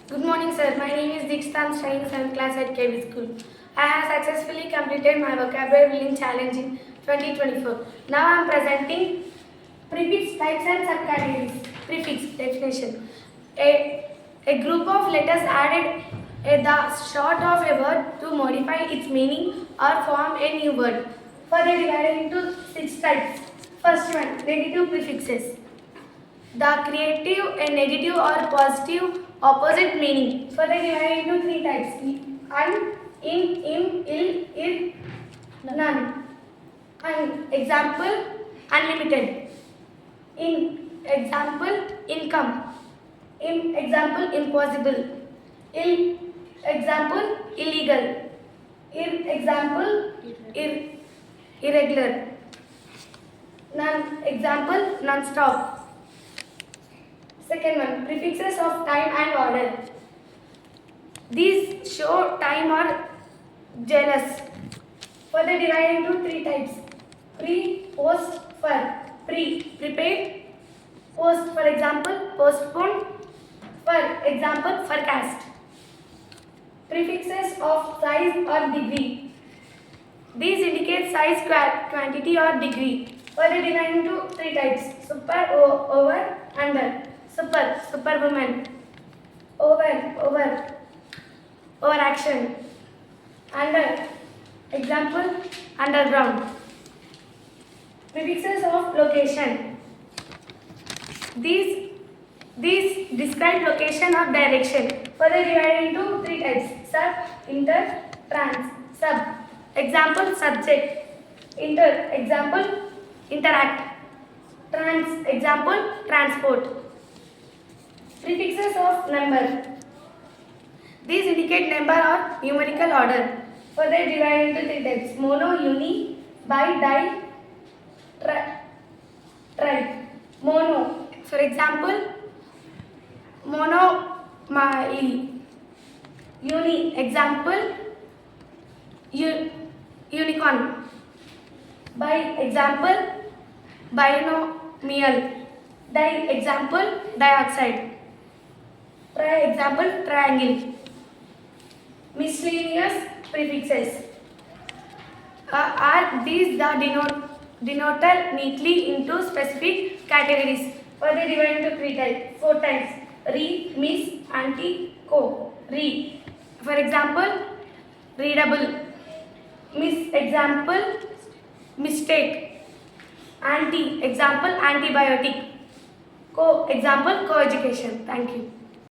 Good morning, sir. My name is Dikshita. I am studying 7th class at KB School. I have successfully completed my vocabulary building challenge in 2024. Now I am presenting prefix types and subcategories. Prefix definition. A group of letters added at the start of a word to modify its meaning or form a new word. Further divided into 6 types. First one, negative prefixes. The creative, a negative or positive opposite meaning. Further divided into 3 types: un, in, im, ill, ir, none. Example, unlimited. In example, income. In example, impossible. Ill example, illegal. Ir example, irregular. None example, non-stop. Second one, prefixes of time and order. These show time or jealous. Further divided into 3 types: pre, post, for. Pre, prepared. Post, for example, postpone. For example, forecast. Prefixes of size or degree. These indicate size, quantity or degree. Further divided into 3 types: super, over, under. Super, superwoman. Over, overaction. Under, example, underground. Prefixes of location. These describe location or direction. Further divided into 3 types: sub, inter, trans. Sub, example, subject. Inter, example, interact. Trans, example, transport. Prefixes of number. These indicate number or numerical order. Further divided into 3 types: mono, uni, bi, di, tri. Mono, for example, monomile. Uni, example, unicorn. Bi, example, binomial. Di, example, dioxide. Tri, example, triangle. Miscellaneous prefixes. Are these the denoted neatly into specific categories? Further divided into 3 types, 4 types: re, miss, anti, co. Re, for example, readable. Miss, example, mistake. Anti, example, antibiotic. Co, example, co-education. Thank you.